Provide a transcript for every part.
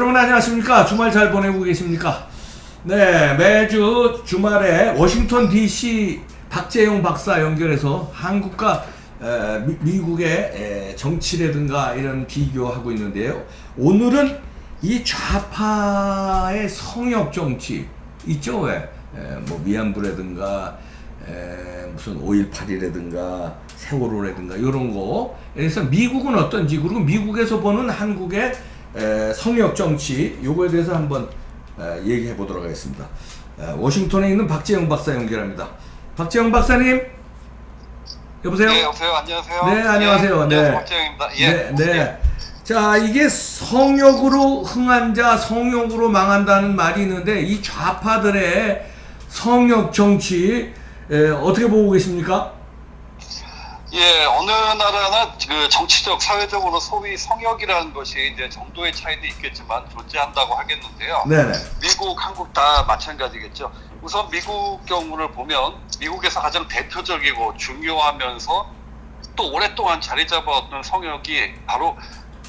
여러분 안녕하십니까? 주말 잘 보내고 계십니까? 네, 매주 주말에 워싱턴 DC 박재용 박사 연결해서 한국과 미국의 정치라든가 이런 비교하고 있는데요. 오늘은 이 좌파의 성역 정치 있죠? 왜? 뭐 위안부라든가 무슨 5.18이라든가 세월호라든가 이런 거. 그래서 미국은 어떤지, 그리고 미국에서 보는 한국의 성역 정치, 요거에 대해서 한번 얘기해 보도록 하겠습니다. 워싱턴에 있는 박재영 박사 연결합니다. 박재영 박사님, 여보세요? 네, 여보세요. 안녕하세요. 네, 안녕하세요. 네, 박재영입니다. 예. 네. 자, 이게 성역으로 흥한 자, 성역으로 망한다는 말이 있는데, 이 좌파들의 성역 정치 어떻게 보고 계십니까? 예, 어느 나라나 그 정치적, 사회적으로 소위 성역이라는 것이 이제 정도의 차이도 있겠지만 존재한다고 하겠는데요. 네네. 미국, 한국 다 마찬가지겠죠. 우선 미국 경우를 보면 미국에서 가장 대표적이고 중요하면서 또 오랫동안 자리 잡아왔던 성역이 바로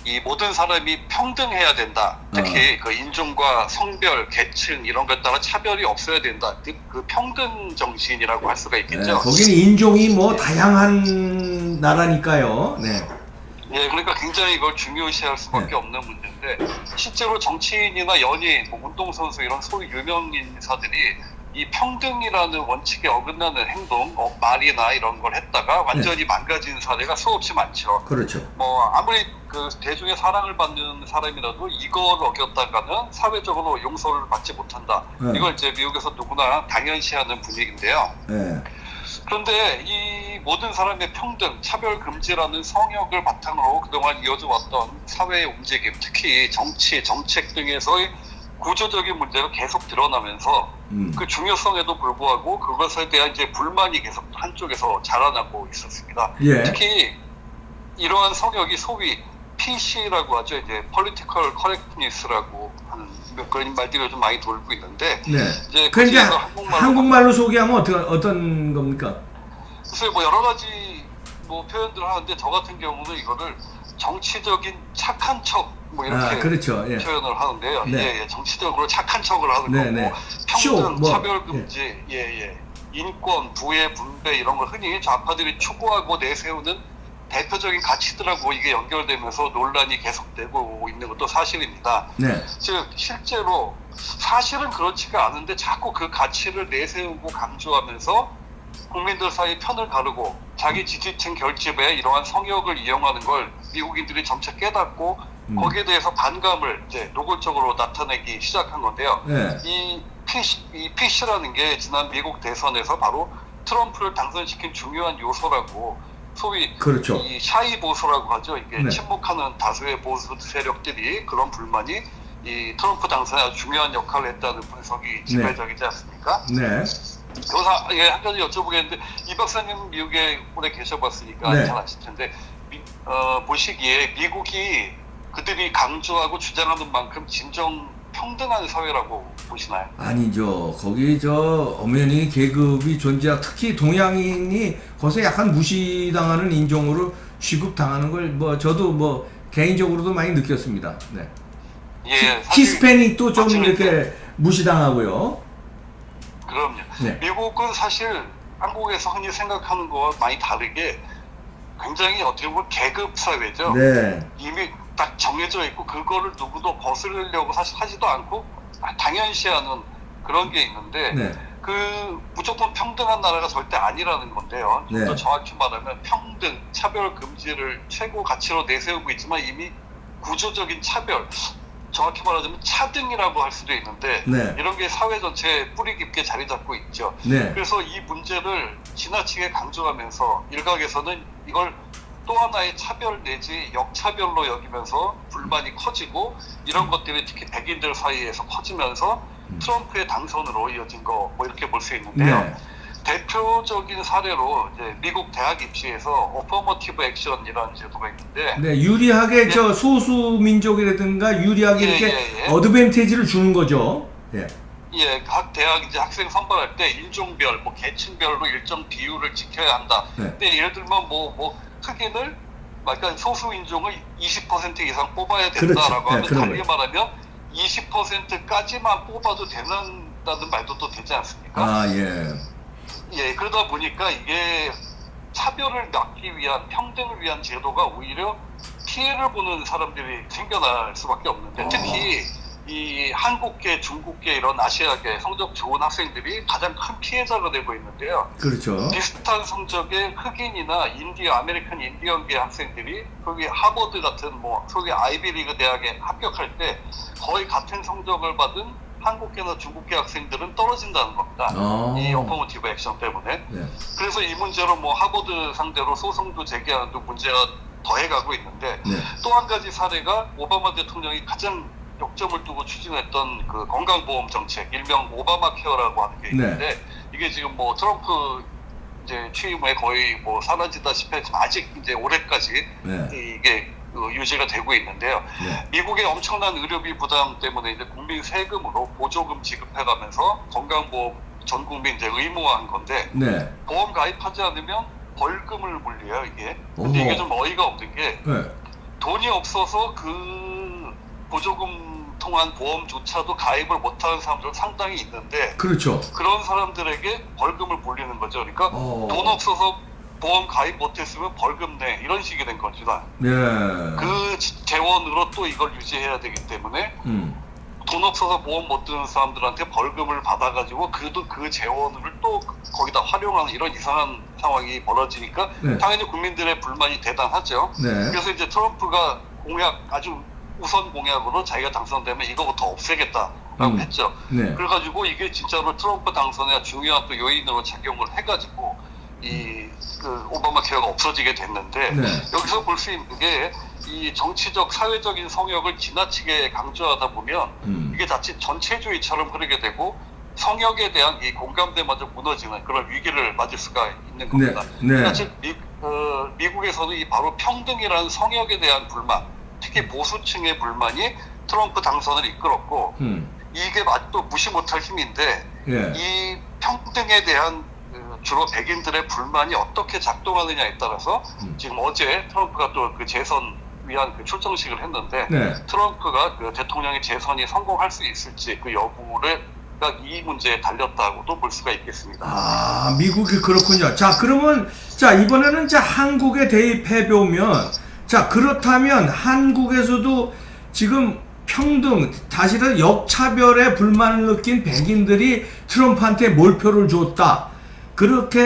이 모든 사람이 평등해야 된다. 특히 그 인종과 성별, 계층 이런 것에 따라 차별이 없어야 된다. 그 평등 정신이라고 할 수가 있겠죠. 거기는 인종이 뭐 다양한 나라니까요. 네. 예, 그러니까 굉장히 이걸 중요시할 수밖에 없는 문제인데, 실제로 정치인이나 연예인, 뭐 운동선수 이런 소위 유명 인사들이 이 평등이라는 원칙에 어긋나는 행동, 말이나 이런 걸 했다가 완전히 망가진 사례가 수없이 많죠. 그렇죠. 뭐 아무리 그 대중의 사랑을 받는 사람이라도 이걸 어겼다가는 사회적으로 용서를 받지 못한다. 이걸 이제 미국에서 누구나 당연시하는 분위기인데요. 그런데 이 모든 사람의 평등, 차별 금지라는 성역을 바탕으로 그동안 이어져 왔던 사회의 움직임, 특히 정치, 정책 등에서의 구조적인 문제가 계속 드러나면서 그 중요성에도 불구하고 그것에 대한 이제 불만이 계속 한쪽에서 자라나고 있었습니다. 예. 특히 이러한 성역이 소위 PC라고 하죠. 이제 Political Correctness라고 하는 그런 말들이 요즘 많이 돌고 있는데, 이제 그 이제 한국말로 소개하면 어떤 겁니까? 글쎄 뭐 여러 가지 뭐 표현들을 하는데, 저 같은 경우는 이거를 정치적인 착한 척 뭐 이렇게 그렇죠. 표현을 하는데요. 네. 예, 정치적으로 착한 척을 하는 거고, 평등, 차별 금지, 인권, 부의 분배 이런 걸 흔히 좌파들이 추구하고 내세우는 대표적인 가치들하고 이게 연결되면서 논란이 계속되고 있는 것도 사실입니다. 즉 실제로 사실은 그렇지가 않은데 자꾸 그 가치를 내세우고 강조하면서 국민들 사이 편을 가르고 자기 지지층 결집에 이러한 성역을 이용하는 걸 미국인들이 점차 깨닫고 거기에 대해서 반감을 이제 노골적으로 나타내기 시작한 건데요. 이 PC라는 게 지난 미국 대선에서 바로 트럼프를 당선시킨 중요한 요소라고, 소위 이 샤이 보수라고 하죠. 이게 침묵하는 다수의 보수 세력들이 그런 불만이 이 트럼프 당선에 아주 중요한 역할을 했다는 분석이 지배적이지 않습니까? 여기서 한 가지 여쭤보겠는데, 이 박사님 미국에 오래 계셔봤으니까 잘 아실 텐데, 보시기에 미국이 그들이 강조하고 주장하는 만큼 진정 평등한 사회라고 보시나요? 아니죠. 거기 엄연히 계급이 존재하고, 특히 동양인이 거기서 약간 무시당하는 인종으로 취급당하는 걸 저도 개인적으로도 많이 느꼈습니다. 히스패닉도 좀 이렇게 무시당하고요. 그럼요. 미국은 사실 한국에서 흔히 생각하는 거와 많이 다르게 굉장히 어떻게 보면 계급 사회죠. 이미 딱 정해져 있고 그거를 누구도 거스르려고 사실 하지도 않고 당연시하는 그런 게 있는데, 그 무조건 평등한 나라가 절대 아니라는 건데요. 좀 더 정확히 말하면 평등, 차별 금지를 최고 가치로 내세우고 있지만 이미 구조적인 차별, 정확히 말하자면 차등이라고 할 수도 있는데, 이런 게 사회 전체에 뿌리 깊게 자리 잡고 있죠. 그래서 이 문제를 지나치게 강조하면서 일각에서는 이걸 또 하나의 차별 내지 역차별로 여기면서 불만이 커지고, 이런 것들이 특히 백인들 사이에서 커지면서 트럼프의 당선으로 이어진 거 이렇게 볼 수 있는데요. 대표적인 사례로 이제 미국 대학 입시에서 어퍼머티브 액션이라는 제도가 있는데, 유리하게 소수 민족이라든가 유리하게 이렇게 어드밴티지를 주는 거죠. 각 대학 이제 학생 선발할 때 인종별, 계층별로 일정 비율을 지켜야 한다. 근데 예를 들면 흑인을, 그러니까 소수 인종을 20% 이상 뽑아야 된다라고 하면, 달리 말하면 20%까지만 뽑아도 된다는 말도 또 되지 않습니까? 아, 예. 예, 그러다 보니까 이게 차별을 막기 위한, 평등을 위한 제도가 오히려 피해를 보는 사람들이 생겨날 수밖에 없는데, 특히 이 한국계, 중국계 이런 아시아계 성적 좋은 학생들이 가장 큰 피해자가 되고 있는데요. 그렇죠. 비슷한 성적의 흑인이나 아메리칸 인디언계 학생들이 소위 하버드 같은 소위 아이비리그 대학에 합격할 때 거의 같은 성적을 받은 한국계나 중국계 학생들은 떨어진다는 겁니다. 이 어퍼머티브 액션 때문에. 네. 그래서 이 문제로 하버드 상대로 소송도 제기하는 등 문제가 더해가고 있는데, 네. 또 한 가지 사례가 오바마 대통령이 가장 역점을 두고 추진했던 그 건강보험 정책, 일명 오바마 케어라고 하는 게 있는데, 네. 이게 지금 트럼프 이제 취임 후에 거의 사라지다시피 했지만 아직 이제 올해까지 네. 이게 유지가 되고 있는데요. 네. 미국의 엄청난 의료비 부담 때문에 이제 국민 세금으로 보조금 지급해가면서 건강보험 전 국민 이제 의무화한 건데, 네. 보험 가입하지 않으면 벌금을 물려요, 이게. 근데 이게 좀 어이가 없는 게, 네. 돈이 없어서 그 보조금 통한 보험조차도 가입을 못하는 사람들은 상당히 있는데, 그렇죠. 그런 사람들에게 벌금을 물리는 거죠. 그러니까 돈 없어서 보험 가입 못했으면 벌금 내, 이런 식이 된 겁니다. 네. 그 재원으로 또 이걸 유지해야 되기 때문에 돈 없어서 보험 못 드는 사람들한테 벌금을 받아가지고 그 재원을 또 거기다 활용하는 이런 이상한 상황이 벌어지니까 네. 당연히 국민들의 불만이 대단하죠. 네. 그래서 이제 트럼프가 아주 우선 공약으로 자기가 당선되면 이거부터 없애겠다라고 했죠. 네. 그래가지고 이게 진짜로 트럼프 당선에 중요한 또 요인으로 작용을 해가지고 그 오바마 케어가 없어지게 됐는데, 네. 여기서 볼 수 있는 게 이 정치적 사회적인 성역을 지나치게 강조하다 보면 이게 자칫 전체주의처럼 흐르게 되고 성역에 대한 이 공감대마저 무너지는 그런 위기를 맞을 수가 있는 겁니다. 네. 네. 그러니까 즉 미국에서는 이 바로 평등이라는 성역에 대한 불만, 특히 보수층의 불만이 트럼프 당선을 이끌었고 이게 또 무시 못할 힘인데, 예. 이 평등에 대한 주로 백인들의 불만이 어떻게 작동하느냐에 따라서 지금 어제 트럼프가 또 그 재선 위한 그 출정식을 했는데, 네. 트럼프가 그 대통령의 재선이 성공할 수 있을지 그 여부를 이 문제에 달렸다고도 볼 수가 있겠습니다. 아, 미국이 그렇군요. 자, 그러면 이번에는 한국에 대입해 보면, 그렇다면 한국에서도 지금 평등, 사실은 역차별에 불만을 느낀 백인들이 트럼프한테 몰표를 줬다. 그렇게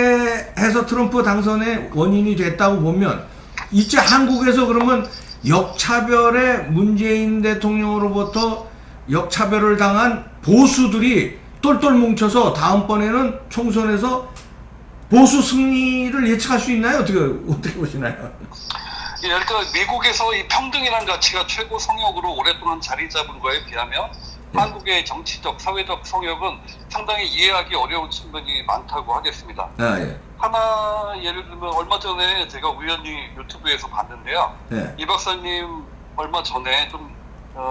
해서 트럼프 당선의 원인이 됐다고 보면, 이제 한국에서 그러면 역차별에 문재인 대통령으로부터 역차별을 당한 보수들이 똘똘 뭉쳐서 다음번에는 총선에서 보수 승리를 예측할 수 있나요? 어떻게 보시나요? 예, 그러니까 미국에서 이 평등이라는 가치가 최고 성역으로 오랫동안 자리 잡은 거에 비하면 한국의 정치적, 사회적 성역은 상당히 이해하기 어려운 측면이 많다고 하겠습니다. 아, 예. 하나 예를 들면 얼마 전에 제가 우연히 유튜브에서 봤는데요. 네. 이 박사님 얼마 전에 좀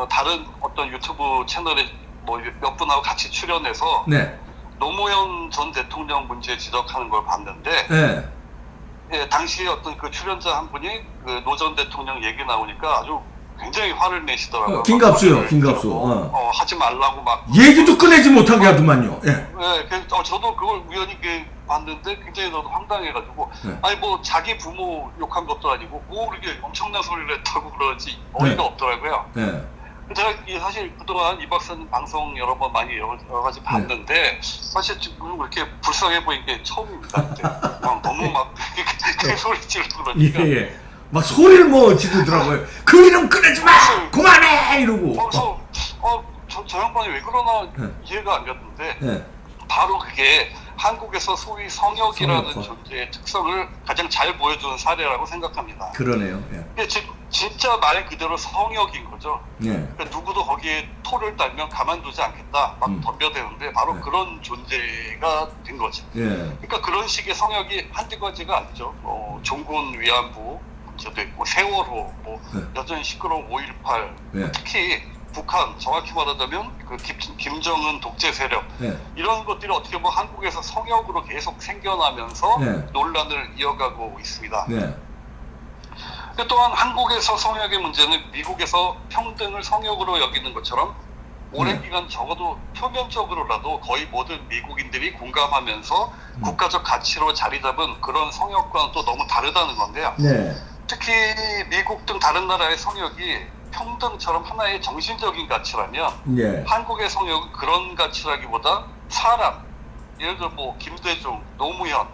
다른 어떤 유튜브 채널에 몇 분하고 같이 출연해서 네. 노무현 전 대통령 문제 지적하는 걸 봤는데 네. 예, 당시에 어떤 그 출연자 한 분이 그 노 전 대통령 얘기 나오니까 아주 굉장히 화를 내시더라고요. 긴갑수요, 긴갑수. 하지 말라고 막. 얘기도 꺼내지 못하게 하더만요. 예. 네, 저도 그걸 우연히 봤는데 굉장히 너무 황당해가지고, 네. 아니 자기 부모 욕한 것도 아니고 이렇게 엄청난 소리를 했다고 그러지 어이가 네. 없더라고요. 네. 제가 사실 그동안 이 박사님 방송 여러 번 많이 여러 가지 봤는데 네. 사실 지금 그렇게 불쌍해 보인 게 처음입니다. 너무 막 소리 지르고 그러니까. 예, 예. 막 소리를 지르더라고요. 그 이름 꺼내지 마! 그만해! 이러고. 저 양반이 왜 그러나 네. 이해가 안 갔는데 네. 바로 그게 한국에서 소위 성역이라는 존재의 특성을 가장 잘 보여주는 사례라고 생각합니다. 그러네요. 예. 진짜 말 그대로 성역인 거죠. 예. 그러니까 누구도 거기에 토를 달면 가만두지 않겠다 막 덤벼대는데 바로 네. 그런 존재가 된 거죠. 예. 그러니까 그런 식의 성역이 한두 가지가 아니죠. 종군 위안부 문제도 있고 세월호, 네. 여전히 시끄러운 5.18 네. 특히 북한, 정확히 말하자면 그 김정은 독재 세력 네. 이런 것들이 어떻게 보면 한국에서 성역으로 계속 생겨나면서 네. 논란을 이어가고 있습니다. 네. 또한 한국에서 성역의 문제는 미국에서 평등을 성역으로 여기는 것처럼 오랜 기간 적어도 표면적으로라도 거의 모든 미국인들이 공감하면서 국가적 가치로 자리 잡은 그런 성역과는 또 너무 다르다는 건데요. 네. 특히 미국 등 다른 나라의 성역이 평등처럼 하나의 정신적인 가치라면 네. 한국의 성역은 그런 가치라기보다 사람, 예를 들어 뭐 김대중, 노무현,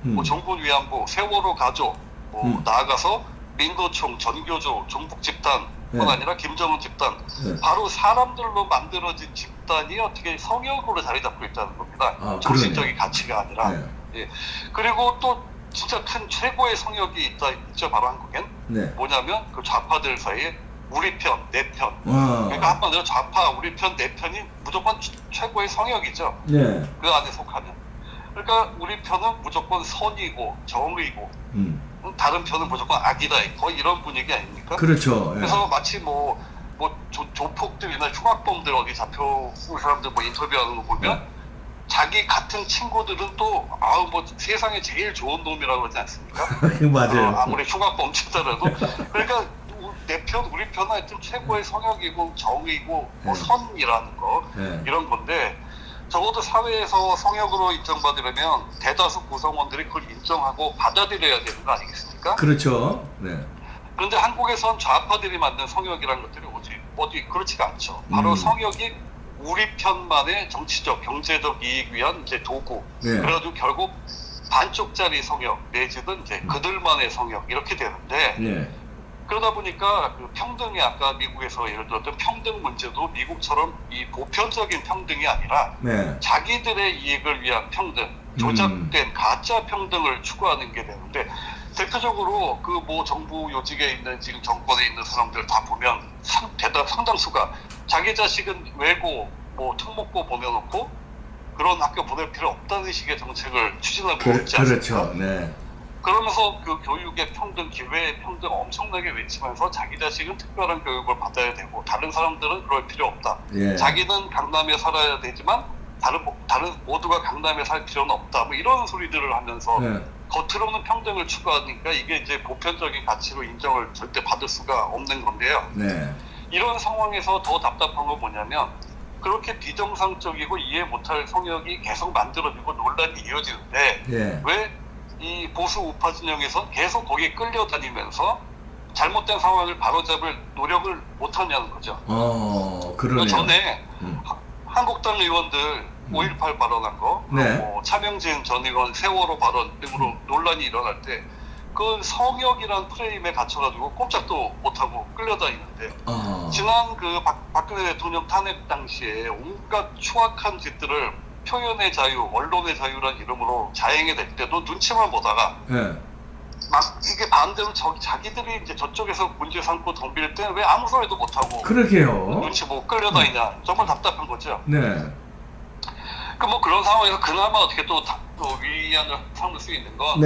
뭐 정군 위안부, 세월호 가족, 뭐 나아가서 민노총, 전교조, 종북 집단 뿐 아니라 김정은 집단, 바로 사람들로 만들어진 집단이 어떻게 성역으로 자리 잡고 있다는 겁니다. 정신적인 가치가 아니라. 예. 그리고 또 진짜 큰 최고의 성역이 있죠, 바로 한국엔. 뭐냐면 그 좌파들 사이에 우리 편, 내 편. 그러니까 한마디로 좌파, 우리 편, 내 편이 무조건 최고의 성역이죠. 그 안에 속하면. 그러니까 우리 편은 무조건 선이고 정의고, 다른 편은 무조건 악이다. 거의 이런 분위기 아닙니까? 그렇죠. 그래서 마치 조폭들이나 흉악범들 어디 잡혀온 사람들 뭐 인터뷰하는 거 보면 자기 같은 친구들은 또 세상에 제일 좋은 놈이라고 그러지 않습니까? 맞아요. 아무리 흉악범 치더라도. 그러니까 내 편, 우리 편은 하여튼 최고의 성역이고 정의고 뭐 선이라는 거 이런 건데, 적어도 사회에서 성역으로 인정받으려면 대다수 구성원들이 그걸 인정하고 받아들여야 되는 거 아니겠습니까? 그렇죠. 네. 그런데 한국에선 좌파들이 만든 성역이라는 것들이 어디 그렇지가 않죠. 바로 성역이 우리 편만의 정치적, 경제적 이익 위한 이제 도구. 그래가지고 결국 반쪽짜리 성역 내지는 이제 그들만의 성역 이렇게 되는데, 그러다 보니까 그 평등이 아까 미국에서 예를 들었던 평등 문제도 미국처럼 이 보편적인 평등이 아니라 자기들의 이익을 위한 평등, 조작된 가짜 평등을 추구하는 게 되는데, 대표적으로 그 뭐 정부 요직에 있는 지금 정권에 있는 사람들 다 보면 상당수가 자기 자식은 외고 뭐 특목고 보내놓고 그런 학교 보낼 필요 없다는 식의 정책을 추진하고 있지 않습니까? 그렇죠. 그러면서 그 교육의 평등, 기회의 평등 엄청나게 외치면서 자기 자식은 특별한 교육을 받아야 되고 다른 사람들은 그럴 필요 없다. 자기는 강남에 살아야 되지만 다른 모두가 강남에 살 필요는 없다. 뭐 이런 소리들을 하면서 겉으로는 평등을 추구하니까 이게 이제 보편적인 가치로 인정을 절대 받을 수가 없는 건데요. 이런 상황에서 더 답답한 건 뭐냐면, 그렇게 비정상적이고 이해 못할 성역이 계속 만들어지고 논란이 이어지는데 왜 이 보수 우파 진영에선 계속 거기에 끌려다니면서 잘못된 상황을 바로잡을 노력을 못하냐는 거죠. 그러네요. 전에 한국당 의원들 5.18 발언한 거, 뭐 차명진 전 의원 세월호 발언 등으로 논란이 일어날 때 그 성역이란 프레임에 갇혀가지고 꼼짝도 못하고 끌려다니는데, 지난 그 박근혜 대통령 탄핵 당시에 온갖 추악한 짓들을 표현의 자유, 언론의 자유란 이름으로 자행해 낼 때도 눈치만 보다가 막 이게 반대로 자기들이 이제 저쪽에서 문제 삼고 덤빌 때 왜 아무 소리도 못하고 그러게요. 눈치 보고 끌려다니냐. 정말 답답한 거죠. 그 뭐 그런 상황에서 그나마 어떻게 또 위안을 삼을 수 있는 건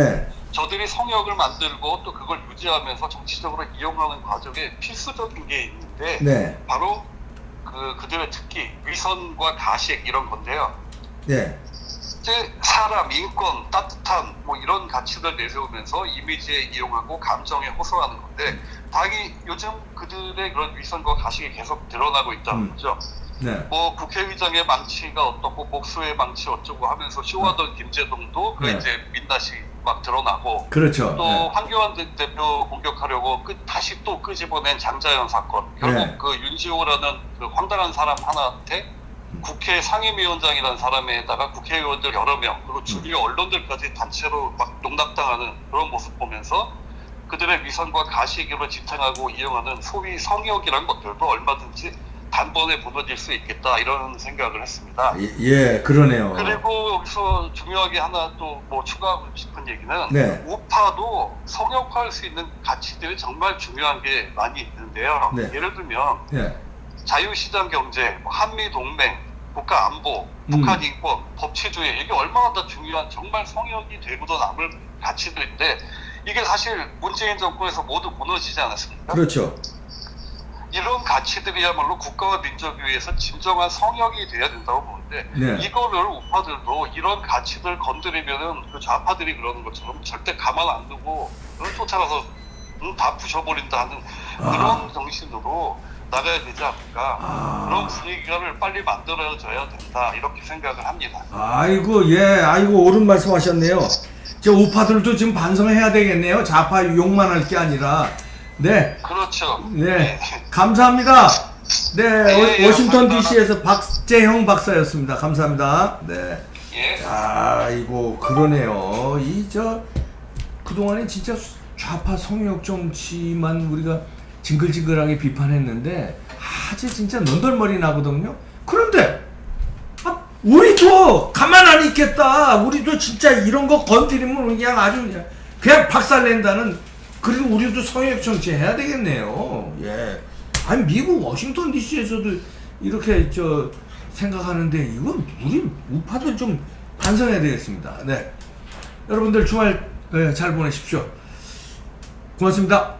저들이 성역을 만들고 또 그걸 유지하면서 정치적으로 이용하는 과정에 필수적인 게 있는데 바로 그들의 특기, 위선과 가식 이런 건데요. 이제 사람, 인권, 따뜻한 뭐 이런 가치를 내세우면서 이미지에 이용하고 감정에 호소하는 건데, 당연히 요즘 그들의 그런 위선과 가식이 계속 드러나고 있다는 거죠. 뭐 국회의장의 망치가 어떻고 복수의 망치 어쩌고 하면서 쇼하던 김재동도 그 이제 민낯이 막 드러나고, 또 황교안 대표 공격하려고 다시 또 끄집어낸 장자연 사건, 결국 그 윤지호라는 그 황당한 사람 하나한테 국회 상임위원장이라는 사람에다가 국회의원들 여러 명, 그리고 주요 언론들까지 단체로 막 농락당하는 그런 모습 보면서 그들의 위선과 가식으로 지탱하고 이용하는 소위 성역이라는 것들도 얼마든지 단번에 무너질 수 있겠다, 이런 생각을 했습니다. 그러네요. 그리고 여기서 중요하게 하나 또 뭐 추가하고 싶은 얘기는, 우파도 성역화할 수 있는 가치들이 정말 중요한 게 많이 있는데요. 예를 들면 자유시장 경제, 한미동맹, 국가안보, 북한 인권, 법치주의, 이게 얼마나 더 중요한 정말 성역이 되고도 남을 가치들인데, 이게 사실 문재인 정권에서 모두 무너지지 않았습니까? 그렇죠. 이런 가치들이야말로 국가와 민족을 위해서 진정한 성역이 돼야 된다고 보는데, 이거를 우파들도 이런 가치들 건드리면은 그 좌파들이 그러는 것처럼 절대 가만 안 두고 쫓아가서 다 부셔버린다 하는 그런 정신으로 나가야 되지 않을까. 아. 그런 분위기를 빨리 만들어줘야 된다. 이렇게 생각을 합니다. 아이고, 예, 아이고, 옳은 말씀 하셨네요. 저 우파들도 지금 반성해야 되겠네요. 좌파 욕만 할 게 아니라. 네. 그렇죠. 네. 감사합니다. 네, 예, 워싱턴 감사합니다. DC에서 박재형 박사였습니다. 감사합니다. 네. 예. 아이고, 그러네요. 그동안에 진짜 좌파 성역 정치만 우리가 징글징글하게 비판했는데, 아주 진짜 논덜머리 나거든요. 그런데, 우리도 가만 안 있겠다. 우리도 진짜 이런 거 건드리면 그냥 아주 그냥 박살낸다는, 그리고 우리도 성역 정치 해야 되겠네요. 예. 아니, 미국 워싱턴 DC에서도 이렇게 생각하는데, 이건 우리 우파들 좀 반성해야 되겠습니다. 네. 여러분들 주말 잘 보내십시오. 고맙습니다.